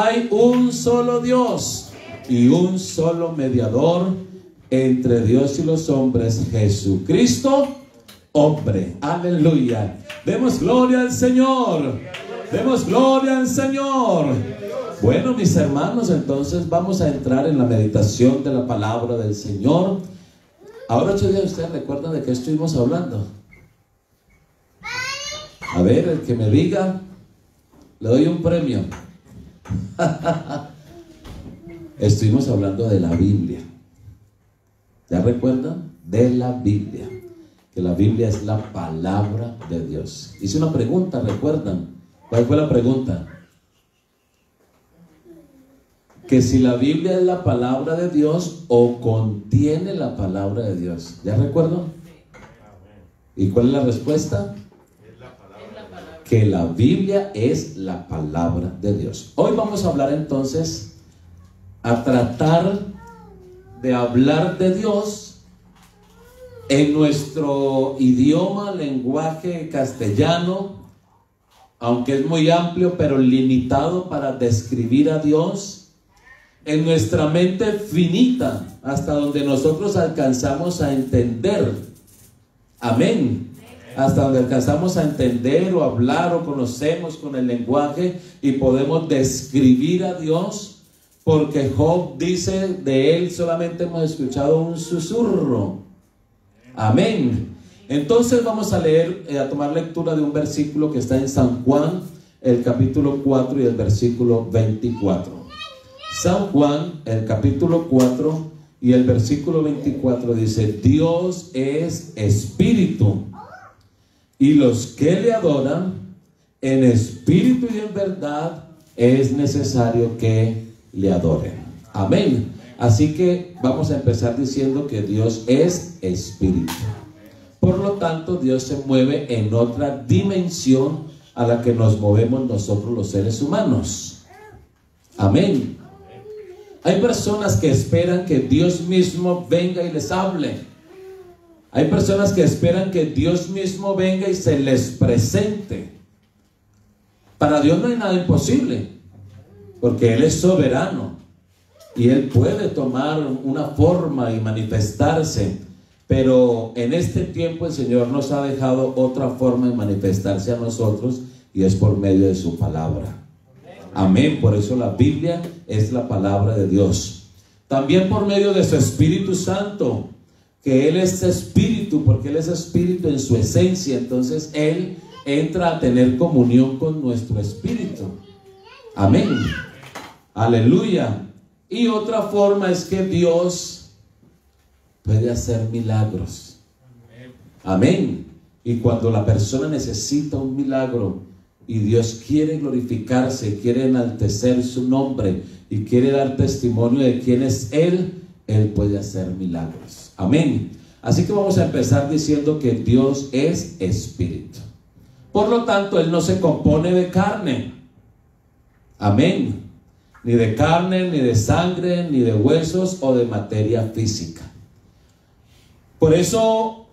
Hay un solo Dios y un solo mediador entre Dios y los hombres, Jesucristo, hombre. Aleluya. Demos gloria al Señor. Demos gloria al Señor. Bueno, mis hermanos, entonces vamos a entrar en la meditación de la palabra del Señor. Ahora, 8 días, ¿ustedes recuerdan de qué estuvimos hablando? A ver, el que me diga, le doy un premio. Estuvimos hablando de la Biblia. ¿Ya recuerdan? De la Biblia. Que la Biblia es la palabra de Dios. Hice una pregunta, ¿recuerdan? ¿Cuál fue la pregunta? Que si la Biblia es la palabra de Dios o contiene la palabra de Dios. ¿Ya recuerdan? ¿Y cuál es la respuesta? Que la Biblia es la palabra de Dios. Hoy vamos a hablar entonces, a tratar de hablar de Dios en nuestro idioma, lenguaje castellano, aunque es muy amplio, pero limitado para describir a Dios, en nuestra mente finita, hasta donde nosotros alcanzamos a entender. Amén. Hasta donde alcanzamos a entender o hablar o conocemos con el lenguaje y podemos describir a Dios, porque Job dice de él solamente hemos escuchado un susurro. Amén. Entonces vamos a leer, a tomar lectura de un versículo que está en San Juan, el capítulo 4 y el versículo 24. San Juan, el capítulo 4 y el versículo 24 dice: Dios es espíritu, y los que le adoran en espíritu y en verdad es necesario que le adoren. Amén. Así que vamos a empezar diciendo que Dios es espíritu. Por lo tanto, Dios se mueve en otra dimensión a la que nos movemos nosotros los seres humanos. Amén. Hay personas que esperan que Dios mismo venga y les hable. Hay personas que esperan que Dios mismo venga y se les presente. Para Dios no hay nada imposible, porque Él es soberano y Él puede tomar una forma y manifestarse. Pero en este tiempo el Señor nos ha dejado otra forma de manifestarse a nosotros, y es por medio de su palabra. Amén. Por eso la Biblia es la palabra de Dios. También por medio de su Espíritu Santo, que Él es espíritu, porque Él es espíritu en su esencia. Entonces Él entra a tener comunión con nuestro espíritu. Amén. Aleluya. Y otra forma es que Dios puede hacer milagros. Amén. Y cuando la persona necesita un milagro y Dios quiere glorificarse, quiere enaltecer su nombre y quiere dar testimonio de quién es Él, Él puede hacer milagros. Amén. Así que vamos a empezar diciendo que Dios es espíritu. Por lo tanto, Él no se compone de carne. Amén. Ni de carne, ni de sangre, ni de huesos o de materia física. Por eso,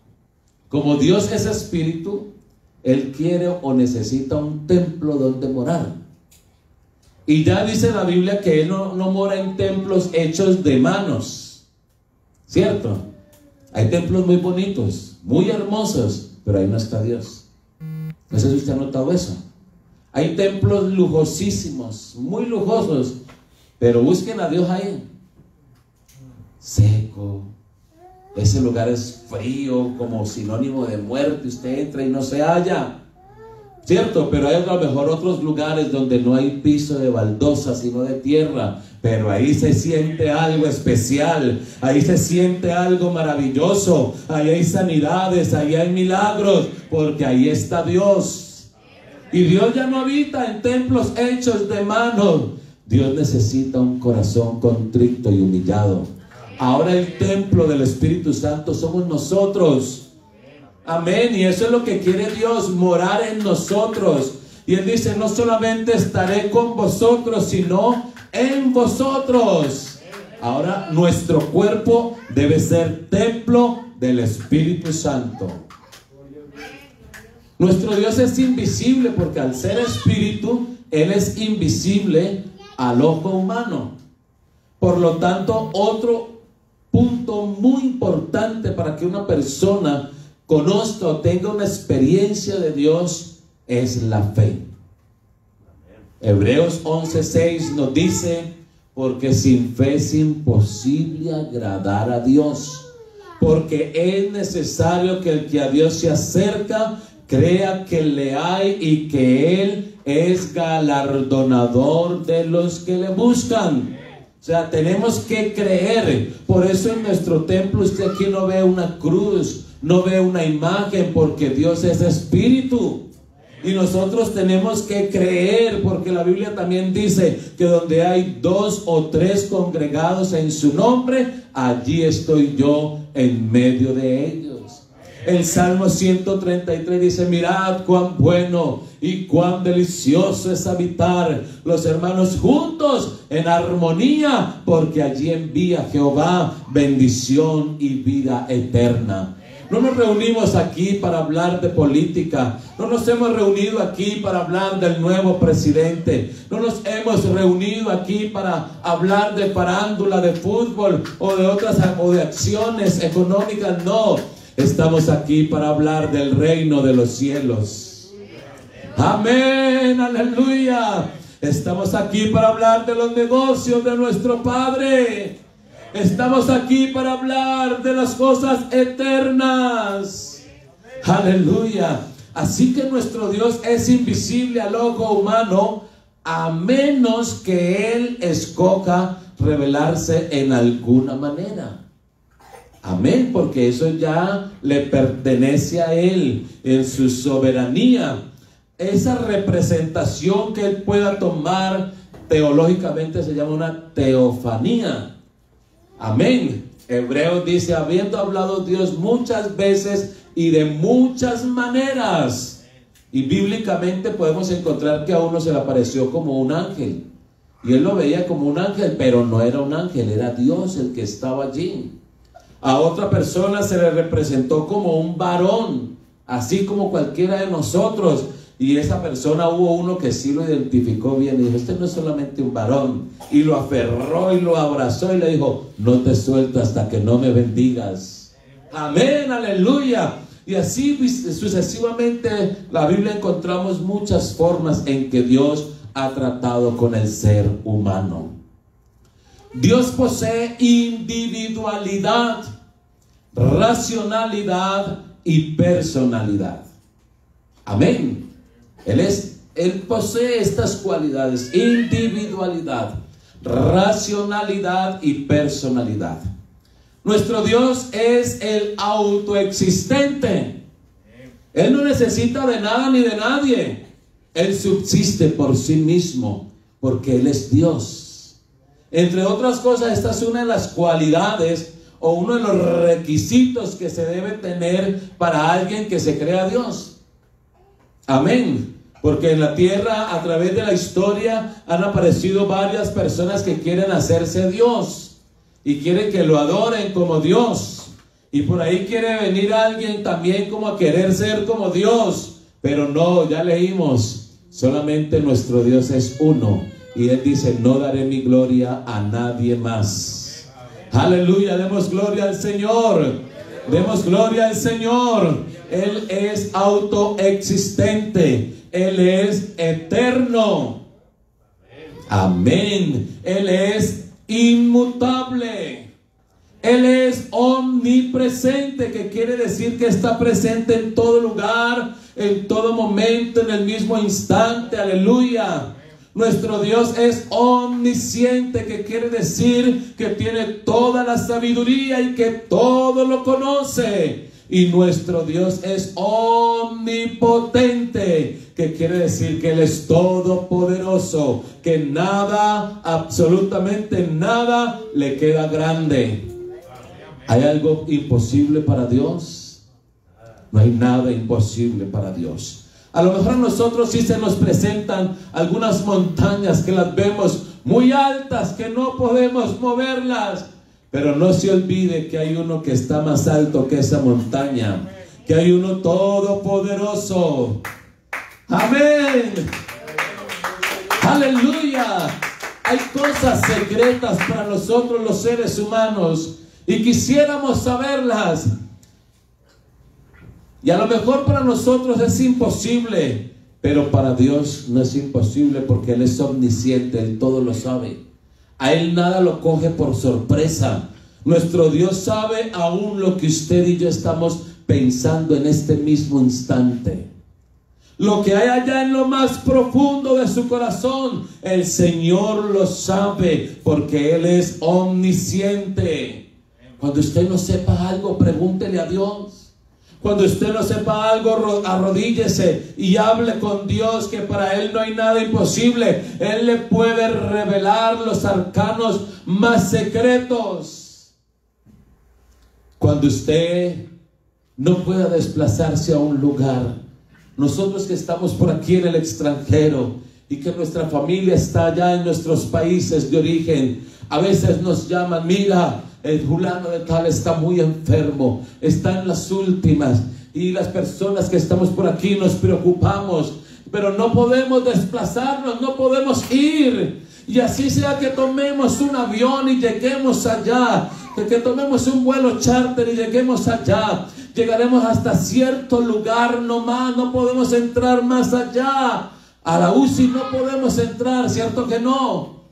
como Dios es espíritu, Él quiere o necesita un templo donde morar. Y ya dice la Biblia que Él no mora en templos hechos de manos. ¿Cierto? Hay templos muy bonitos, muy hermosos, pero ahí no está Dios. No sé si usted ha notado eso. Hay templos lujosísimos, muy lujosos, pero busquen a Dios ahí. Seco. Ese lugar es frío, como sinónimo de muerte. Usted entra y no se halla. ¿Cierto? Pero hay a lo mejor otros lugares donde no hay piso de baldosa, sino de tierra. Pero ahí se siente algo especial. Ahí se siente algo maravilloso. Ahí hay sanidades, ahí hay milagros, porque ahí está Dios. Y Dios ya no habita en templos hechos de manos. Dios necesita un corazón contrito y humillado. Ahora el templo del Espíritu Santo somos nosotros. Amén. Y eso es lo que quiere Dios, morar en nosotros. Y Él dice: no solamente estaré con vosotros, sino en vosotros. Ahora nuestro cuerpo debe ser templo del Espíritu Santo. Nuestro Dios es invisible, porque al ser espíritu, Él es invisible al ojo humano. Por lo tanto, otro punto muy importante para que una persona conozca o tenga una experiencia de Dios es la fe. Hebreos 11:6 nos dice: porque sin fe es imposible agradar a Dios, porque es necesario que el que a Dios se acerca crea que le hay y que Él es galardonador de los que le buscan. O sea, tenemos que creer. Por eso en nuestro templo usted aquí no ve una cruz, no ve una imagen, porque Dios es espíritu. Y nosotros tenemos que creer, porque la Biblia también dice que donde hay 2 o 3 congregados en su nombre, allí estoy yo en medio de ellos. El Salmo 133 dice: mirad cuán bueno y cuán delicioso es habitar los hermanos juntos en armonía, porque allí envía Jehová bendición y vida eterna. No nos reunimos aquí para hablar de política. No nos hemos reunido aquí para hablar del nuevo presidente. No nos hemos reunido aquí para hablar de farándula, de fútbol o de otras o de acciones económicas. No, estamos aquí para hablar del reino de los cielos. Amén, aleluya. Estamos aquí para hablar de los negocios de nuestro Padre. Estamos aquí para hablar de las cosas eternas. Aleluya. Así que nuestro Dios es invisible al ojo humano, a menos que Él escoja revelarse en alguna manera. Amén, porque eso ya le pertenece a Él en su soberanía. Esa representación que Él pueda tomar teológicamente se llama una teofanía. Amén. Hebreos dice: habiendo hablado Dios muchas veces y de muchas maneras. Y bíblicamente podemos encontrar que a uno se le apareció como un ángel, y él lo veía como un ángel, pero no era un ángel, era Dios el que estaba allí. A otra persona se le representó como un varón, así como cualquiera de nosotros. Y esa persona, hubo uno que sí lo identificó bien y dijo: este no es solamente un varón. Y lo aferró y lo abrazó y le dijo: no te suelto hasta que no me bendigas. Amén, aleluya. Y así sucesivamente, la Biblia encontramos muchas formas en que Dios ha tratado con el ser humano. Dios posee individualidad, racionalidad y personalidad. Amén. Él posee estas cualidades: individualidad, racionalidad y personalidad. Nuestro Dios es el autoexistente. Él no necesita de nada ni de nadie. Él subsiste por sí mismo, porque Él es Dios. Entre otras cosas, esta es una de las cualidades o uno de los requisitos que se debe tener para alguien que se crea Dios. Amén. Porque en la tierra, a través de la historia, han aparecido varias personas que quieren hacerse Dios y quieren que lo adoren como Dios. Y por ahí quiere venir alguien también como a querer ser como Dios. Pero no, ya leímos, solamente nuestro Dios es uno. Y Él dice: no daré mi gloria a nadie más. Aleluya, demos gloria al Señor. Demos gloria al Señor. Él es autoexistente. Él es eterno. Amén. Él es inmutable. Él es omnipresente, que quiere decir que está presente en todo lugar, en todo momento, en el mismo instante. Aleluya. Nuestro Dios es omnisciente, que quiere decir que tiene toda la sabiduría y que todo lo conoce. Y nuestro Dios es omnipotente, que quiere decir que Él es todopoderoso, que nada, absolutamente nada, le queda grande. ¿Hay algo imposible para Dios? No hay nada imposible para Dios. A lo mejor a nosotros sí se nos presentan algunas montañas que las vemos muy altas, que no podemos moverlas. Pero no se olvide que hay uno que está más alto que esa montaña, que hay uno todopoderoso. Amén. Aleluya. Hay cosas secretas para nosotros los seres humanos y quisiéramos saberlas. Y a lo mejor para nosotros es imposible, pero para Dios no es imposible porque Él es omnisciente, Él todo lo sabe. A Él nada lo coge por sorpresa. Nuestro Dios sabe aún lo que usted y yo estamos pensando en este mismo instante. Lo que hay allá en lo más profundo de su corazón, el Señor lo sabe porque Él es omnisciente. Cuando usted no sepa algo, pregúntele a Dios. Cuando usted no sepa algo, arrodíllese y hable con Dios, que para Él no hay nada imposible. Él le puede revelar los arcanos más secretos. Cuando usted no pueda desplazarse a un lugar, nosotros que estamos por aquí en el extranjero y que nuestra familia está allá en nuestros países de origen, a veces nos llaman: mira, el fulano de tal está muy enfermo, está en las últimas, y las personas que estamos por aquí nos preocupamos, pero no podemos desplazarnos, no podemos ir. Y así sea que tomemos un avión y lleguemos allá, que tomemos un vuelo charter y lleguemos allá, llegaremos hasta cierto lugar nomás, no podemos entrar más allá. A la UCI no podemos entrar, ¿cierto que no?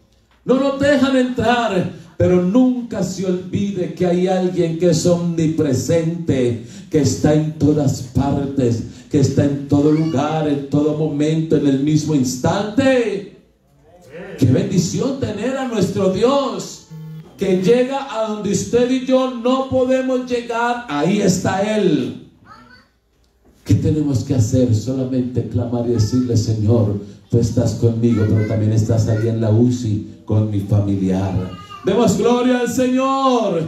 No nos dejan entrar. Pero nunca se olvide que hay alguien que es omnipresente, que está en todas partes, que está en todo lugar, en todo momento, en el mismo instante. ¡Qué bendición tener a nuestro Dios! Que llega a donde usted y yo no podemos llegar. Ahí está Él. ¿Qué tenemos que hacer? Solamente clamar y decirle: Señor, tú estás conmigo, pero también estás ahí en la UCI con mi familiar. Demos gloria al Señor.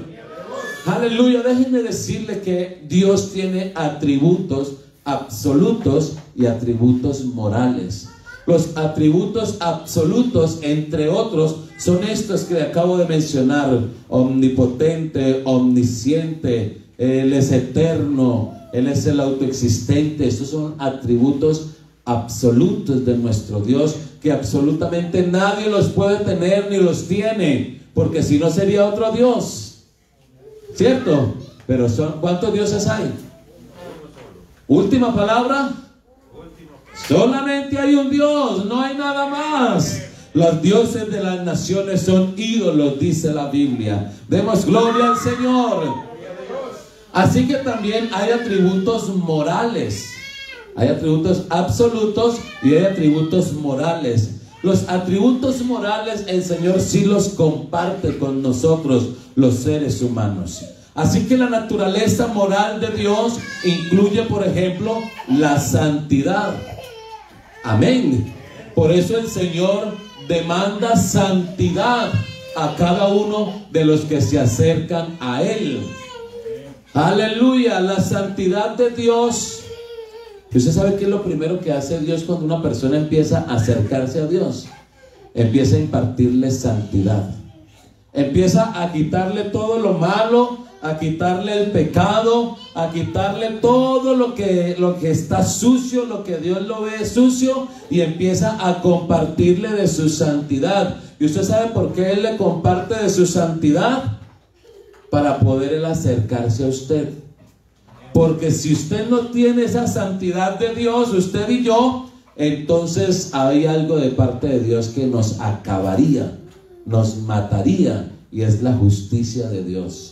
Aleluya. Déjenme decirle que Dios tiene atributos absolutos y atributos morales. Los atributos absolutos, entre otros, son estos que acabo de mencionar: omnipotente, omnisciente, Él es eterno, Él es el autoexistente. Estos son atributos absolutos de nuestro Dios, que absolutamente nadie los puede tener ni los tiene, porque si no sería otro Dios, ¿cierto? Pero ¿cuántos dioses hay? Última palabra. Solamente hay un Dios, no hay nada más. Los dioses de las naciones son ídolos, dice la Biblia. Demos gloria al Señor. Así que también hay atributos morales. Hay atributos absolutos y hay atributos morales. Los atributos morales el Señor sí los comparte con nosotros, los seres humanos. Así que la naturaleza moral de Dios incluye, por ejemplo, la santidad. Amén. Por eso el Señor demanda santidad a cada uno de los que se acercan a Él. Aleluya. La santidad de Dios. ¿Y usted sabe qué es lo primero que hace Dios cuando una persona empieza a acercarse a Dios? Empieza a impartirle santidad. Empieza a quitarle todo lo malo, a quitarle el pecado, a quitarle todo lo que está sucio, lo que Dios lo ve sucio, y empieza a compartirle de su santidad. ¿Y usted sabe por qué Él le comparte de su santidad? Para poder Él acercarse a usted. Porque si usted no tiene esa santidad de Dios, usted y yo, entonces hay algo de parte de Dios que nos acabaría, nos mataría, y es la justicia de Dios.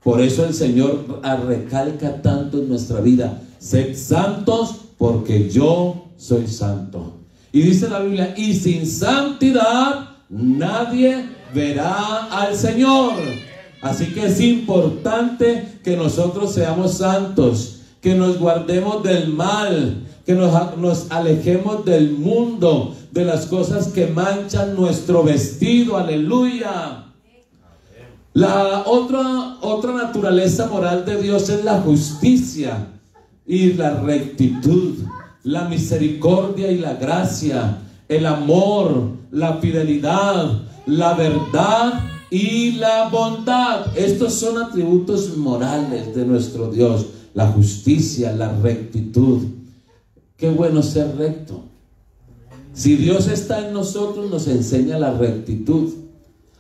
Por eso el Señor recalca tanto en nuestra vida: sed santos porque yo soy santo. Y dice la Biblia: y sin santidad nadie verá al Señor. Así que es importante que nosotros seamos santos, que nos guardemos del mal, que nos alejemos del mundo, de las cosas que manchan nuestro vestido. Aleluya. La otra naturaleza moral de Dios es la justicia y la rectitud, la misericordia y la gracia, el amor, la fidelidad, la verdad y la bondad. Estos son atributos morales de nuestro Dios: la justicia, la rectitud. Qué bueno ser recto. Si Dios está en nosotros, nos enseña la rectitud.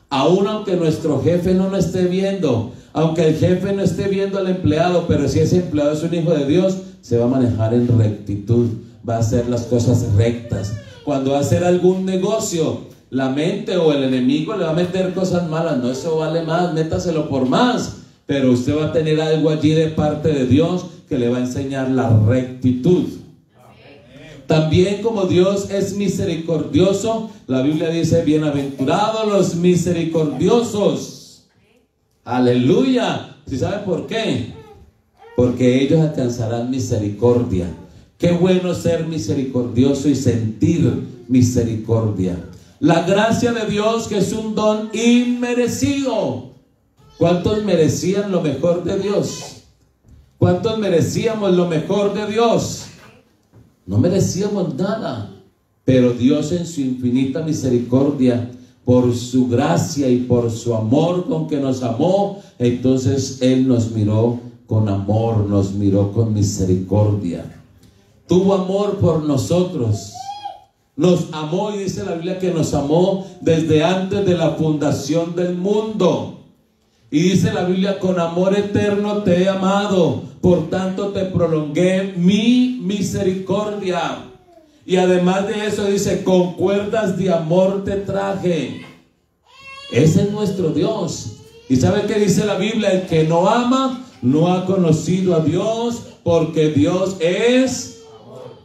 Aún aunque nuestro jefe no nos esté viendo, aunque el jefe no esté viendo al empleado, pero si ese empleado es un hijo de Dios, se va a manejar en rectitud, va a hacer las cosas rectas. Cuando va a hacer algún negocio, la mente o el enemigo le va a meter cosas malas. No, eso vale más, métaselo por más. Pero usted va a tener algo allí de parte de Dios que le va a enseñar la rectitud. También como Dios es misericordioso, la Biblia dice, bienaventurados los misericordiosos. Aleluya. ¿Sí sabe por qué? Porque ellos alcanzarán misericordia. Qué bueno ser misericordioso y sentir misericordia. La gracia de Dios, que es un don inmerecido. ¿Cuántos merecían lo mejor de Dios? ¿Cuántos merecíamos lo mejor de Dios? No merecíamos nada, pero Dios en su infinita misericordia, por su gracia y por su amor con que nos amó, entonces Él nos miró con amor, nos miró con misericordia. Tuvo amor por nosotros. Nos amó, y dice la Biblia que nos amó desde antes de la fundación del mundo. Y dice la Biblia, con amor eterno te he amado, por tanto te prolongué mi misericordia. Y además de eso dice, con cuerdas de amor te traje. Ese es nuestro Dios. ¿Y sabe qué dice la Biblia? El que no ama no ha conocido a Dios, porque Dios es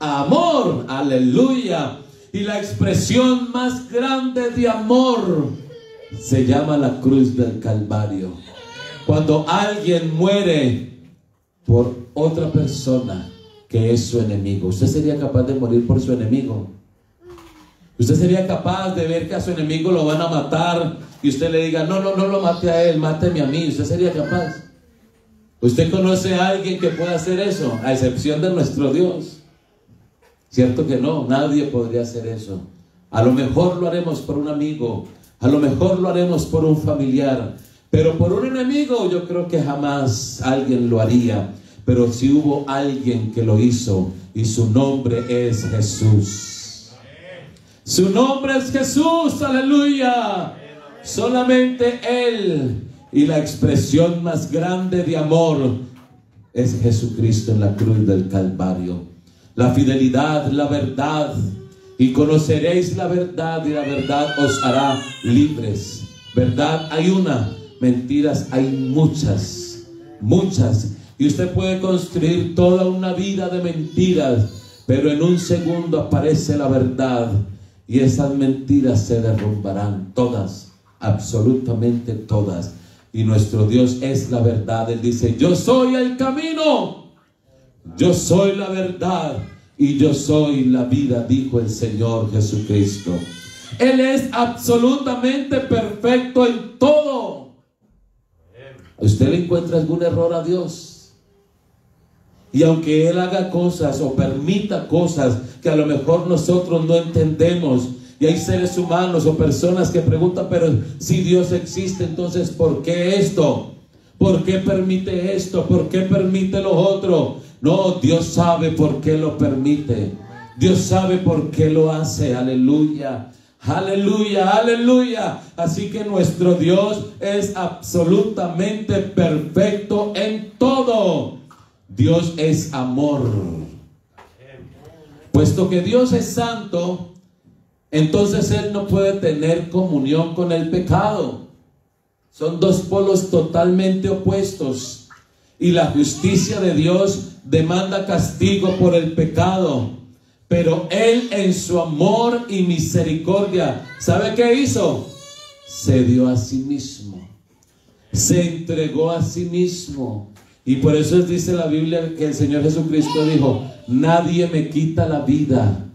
amor. Aleluya. Y la expresión más grande de amor se llama la cruz del Calvario. Cuando alguien muere por otra persona que es su enemigo, ¿usted sería capaz de morir por su enemigo? ¿Usted sería capaz de ver que a su enemigo lo van a matar y usted le diga, no lo mate a él, máteme a mí? ¿Usted sería capaz? ¿Usted conoce a alguien que pueda hacer eso? A excepción de nuestro Dios. Cierto que no, nadie podría hacer eso. A lo mejor lo haremos por un amigo, a lo mejor lo haremos por un familiar, pero por un enemigo yo creo que jamás alguien lo haría. Pero si hubo alguien que lo hizo, y su nombre es Jesús. Su nombre es Jesús, aleluya. Solamente Él. Y la expresión más grande de amor es Jesucristo en la cruz del Calvario. La fidelidad, la verdad. Y conoceréis la verdad, y la verdad os hará libres. Verdad hay una, mentiras hay muchas, muchas. Y usted puede construir toda una vida de mentiras, pero en un segundo aparece la verdad, y esas mentiras se derrumbarán todas, absolutamente todas. Y nuestro Dios es la verdad. Él dice, yo soy el camino, yo soy la verdad, y yo soy la vida, dijo el Señor Jesucristo. Él es absolutamente perfecto en todo. ¿Usted le encuentra algún error a Dios? Y aunque Él haga cosas o permita cosas que a lo mejor nosotros no entendemos, y hay seres humanos o personas que preguntan, pero si Dios existe, entonces ¿por qué esto? ¿Por qué permite esto? ¿Por qué permite lo otro? No, Dios sabe por qué lo permite. Dios sabe por qué lo hace. Aleluya, aleluya, aleluya. Así que nuestro Dios es absolutamente perfecto en todo. Dios es amor. Puesto que Dios es santo, entonces Él no puede tener comunión con el pecado. Son dos polos totalmente opuestos. Y la justicia de Dios demanda castigo por el pecado. Pero Él en su amor y misericordia, ¿sabe qué hizo? Se dio a sí mismo. Se entregó a sí mismo. Y por eso dice la Biblia que el Señor Jesucristo dijo, nadie me quita la vida,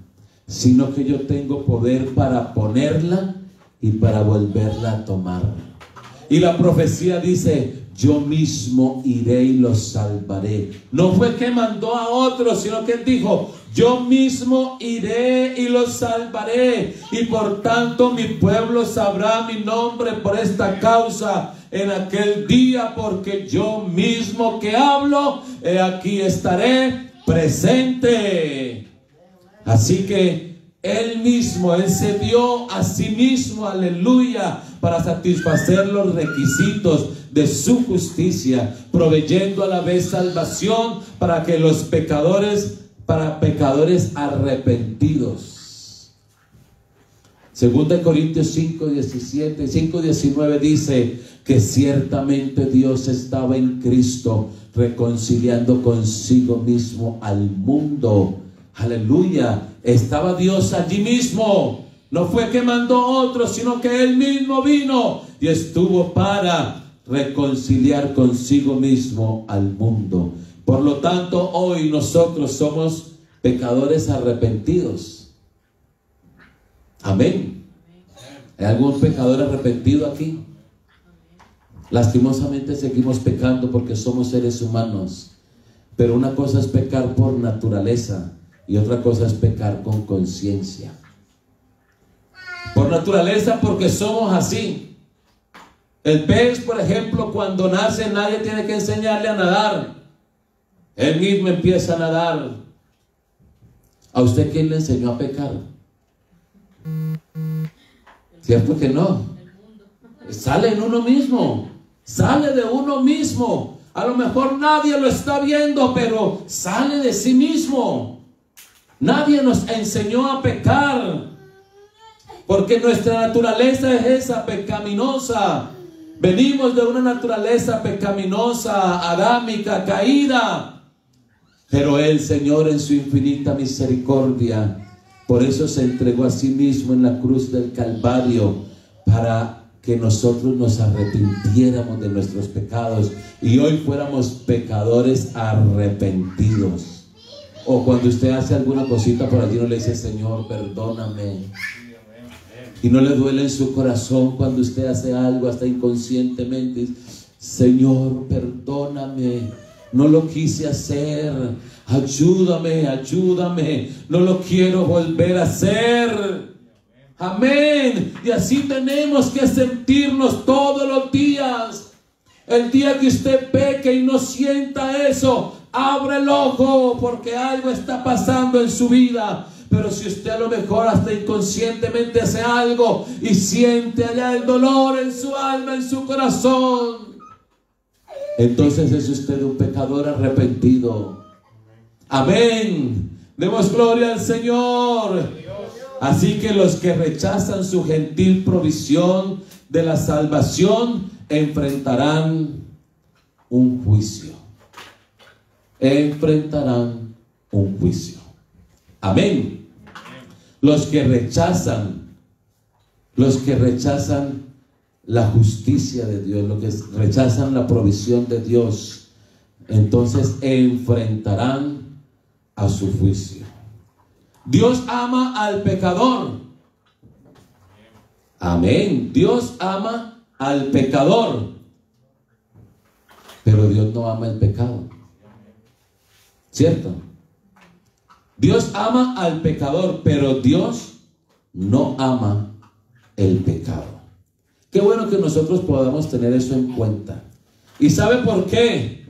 sino que yo tengo poder para ponerla y para volverla a tomar. Y la profecía dice, yo mismo iré y los salvaré. No fue que mandó a otros, sino que Él dijo, yo mismo iré y los salvaré. Y por tanto mi pueblo sabrá mi nombre por esta causa en aquel día, porque yo mismo que hablo, aquí estaré presente. Así que Él mismo, Él se dio a sí mismo, aleluya, para satisfacer los requisitos de su justicia, proveyendo a la vez salvación para que los pecadores, para pecadores arrepentidos. 2 Corintios 5:19 dice que ciertamente Dios estaba en Cristo reconciliando consigo mismo al mundo. Aleluya, estaba Dios allí mismo. No fue que mandó otro, sino que Él mismo vino y estuvo para reconciliar consigo mismo al mundo. Por lo tanto, hoy nosotros somos pecadores arrepentidos. Amén. ¿Hay algún pecador arrepentido aquí? Lastimosamente seguimos pecando porque somos seres humanos. Pero una cosa es pecar por naturaleza y otra cosa es pecar con conciencia. Por naturaleza, porque somos así. El pez, por ejemplo, cuando nace, nadie tiene que enseñarle a nadar. Él mismo empieza a nadar. ¿A usted quién le enseñó a pecar? ¿Cierto que no? Sale en uno mismo. Sale de uno mismo. A lo mejor nadie lo está viendo, pero sale de sí mismo. Nadie nos enseñó a pecar, porque nuestra naturaleza es esa, pecaminosa. Venimos de una naturaleza pecaminosa, adámica, caída. Pero el Señor, en su infinita misericordia, por eso se entregó a sí mismo en la cruz del Calvario, para que nosotros nos arrepintiéramos de nuestros pecados y hoy fuéramos pecadores arrepentidos. O cuando usted hace alguna cosita por allí, no le dice: Señor, perdóname. Y no le duele en su corazón cuando usted hace algo hasta inconscientemente: Señor, perdóname, no lo quise hacer, ayúdame, ayúdame, no lo quiero volver a hacer. Amén. Y así tenemos que sentirnos todos los días. El día que usted peque y no sienta eso, abre el ojo, porque algo está pasando en su vida. Pero si usted a lo mejor hasta inconscientemente hace algo y siente allá el dolor en su alma, en su corazón, entonces es usted un pecador arrepentido. Amén. Demos gloria al Señor. Así que los que rechazan su gentil provisión de la salvación enfrentarán un juicio. Enfrentarán un juicio. Amén. Los que rechazan la justicia de Dios, los que rechazan la provisión de Dios, entonces enfrentarán a su juicio. Dios ama al pecador. Amén. Dios ama al pecador, pero Dios no ama el pecado. ¿Cierto? Dios ama al pecador, pero Dios no ama el pecado. Qué bueno que nosotros podamos tener eso en cuenta. ¿Y sabe por qué?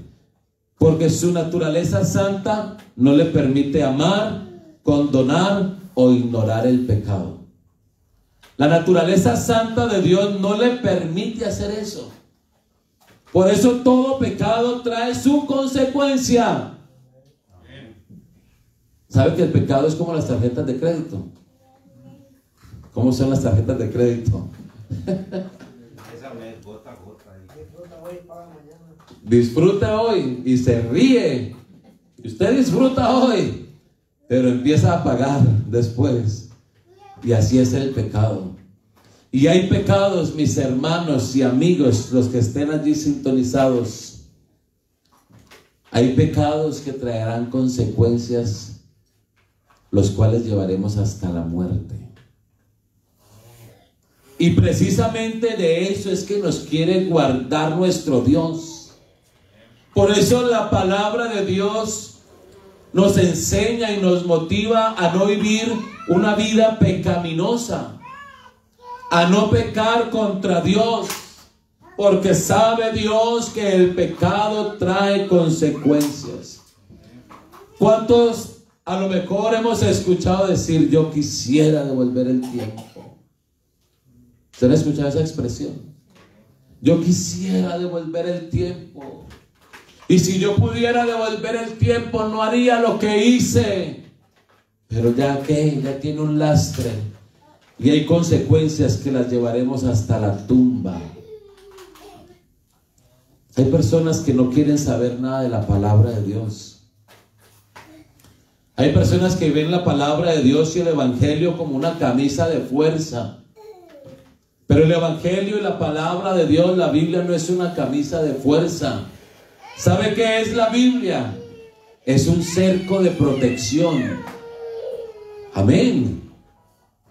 Porque su naturaleza santa no le permite amar, condonar o ignorar el pecado. La naturaleza santa de Dios no le permite hacer eso. Por eso todo pecado trae su consecuencia. ¿Sabe que el pecado es como las tarjetas de crédito? ¿Cómo son las tarjetas de crédito? Disfruta hoy y se ríe. Usted disfruta hoy, pero empieza a pagar después. Y así es el pecado. Y hay pecados, mis hermanos y amigos, los que estén allí sintonizados, hay pecados que traerán consecuencias, los cuales llevaremos hasta la muerte. Y precisamente de eso es que nos quiere guardar nuestro Dios. Por eso la palabra de Dios nos enseña y nos motiva a no vivir una vida pecaminosa, a no pecar contra Dios, porque sabe Dios que el pecado trae consecuencias. ¿Cuántos A lo mejor hemos escuchado decir: yo quisiera devolver el tiempo. ¿Usted ha escuchado esa expresión? Yo quisiera devolver el tiempo. Y si yo pudiera devolver el tiempo, no haría lo que hice. Pero ya que ya tiene un lastre y hay consecuencias que las llevaremos hasta la tumba. Hay personas que no quieren saber nada de la palabra de Dios. Hay personas que ven la palabra de Dios y el evangelio como una camisa de fuerza. Pero el evangelio y la palabra de Dios, la Biblia, no es una camisa de fuerza. ¿Sabe qué es la Biblia? Es un cerco de protección. Amén.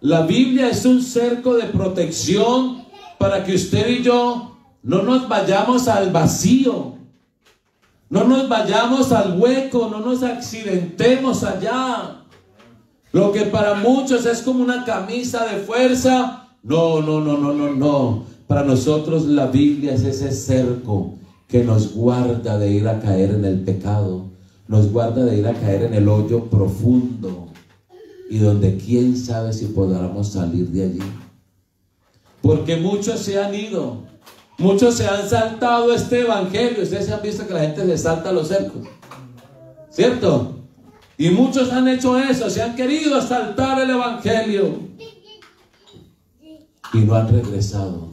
La Biblia es un cerco de protección para que usted y yo no nos vayamos al vacío, no nos vayamos al hueco, no nos accidentemos allá. Lo que para muchos es como una camisa de fuerza, no. Para nosotros la Biblia es ese cerco que nos guarda de ir a caer en el pecado, nos guarda de ir a caer en el hoyo profundo, y donde quién sabe si podamos salir de allí. Porque muchos se han ido, muchos se han saltado este evangelio. Ustedes se han visto que la gente se salta los cercos, ¿cierto? Y muchos han hecho eso, se han querido saltar el evangelio y no han regresado,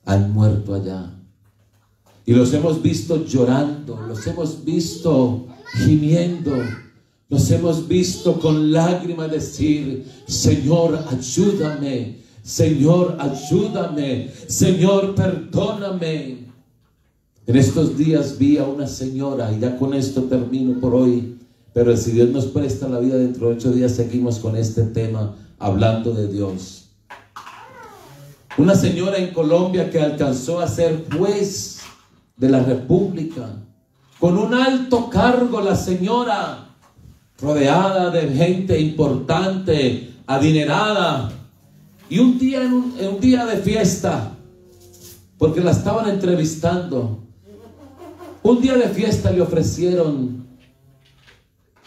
han muerto allá. Y los hemos visto llorando, los hemos visto gimiendo, los hemos visto con lágrimas decir: Señor, ayúdame, Señor, ayúdame, Señor, perdóname. En estos días vi a una señora, y ya con esto termino por hoy, pero si Dios nos presta la vida, dentro de 8 días seguimos con este tema, hablando de Dios. Una señora en Colombia que alcanzó a ser juez de la República, con un alto cargo, la señora, rodeada de gente importante, adinerada. Y un día, en un día de fiesta, porque la estaban entrevistando, un día de fiesta le ofrecieron,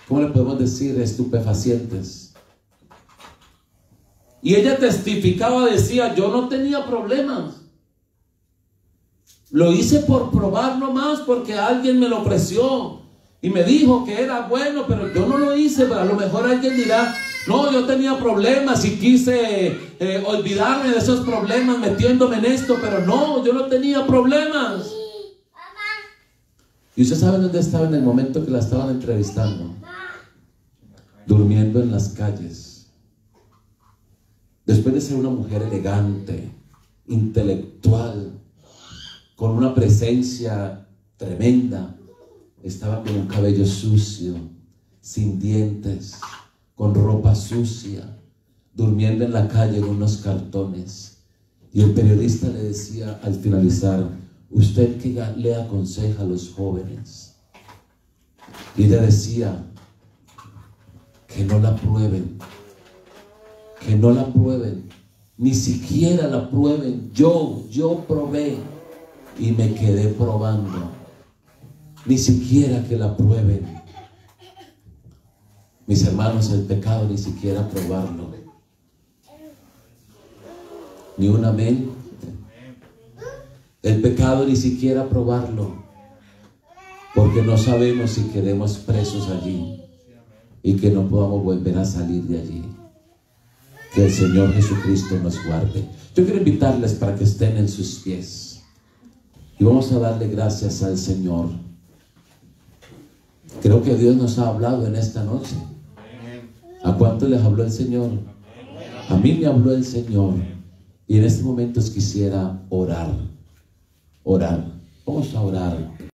¿cómo le podemos decir?, estupefacientes. Y ella testificaba, decía: yo no tenía problemas, lo hice por probar nomás, porque alguien me lo ofreció y me dijo que era bueno, pero yo no lo hice. Pero a lo mejor alguien dirá: no, yo tenía problemas y quise olvidarme de esos problemas metiéndome en esto, pero no, yo no tenía problemas. ¿Y usted sabe dónde estaba en el momento que la estaban entrevistando? Durmiendo en las calles. Después de ser una mujer elegante, intelectual, con una presencia tremenda, estaba con un cabello sucio, sin dientes, con ropa sucia, durmiendo en la calle en unos cartones. Y el periodista le decía al finalizar: ¿usted qué le aconseja a los jóvenes? Y ella decía: que no la prueben, que no la prueben, ni siquiera la prueben. Yo probé y me quedé probando. Ni siquiera que la prueben. Mis hermanos, el pecado ni siquiera probarlo. Ni un amén. El pecado ni siquiera probarlo, porque no sabemos si quedemos presos allí y que no podamos volver a salir de allí. Que el Señor Jesucristo nos guarde. Yo quiero invitarles para que estén en sus pies y vamos a darle gracias al Señor. Creo que Dios nos ha hablado en esta noche. ¿A cuánto les habló el Señor? A mí me habló el Señor. Y en este momento quisiera orar. Vamos a orar.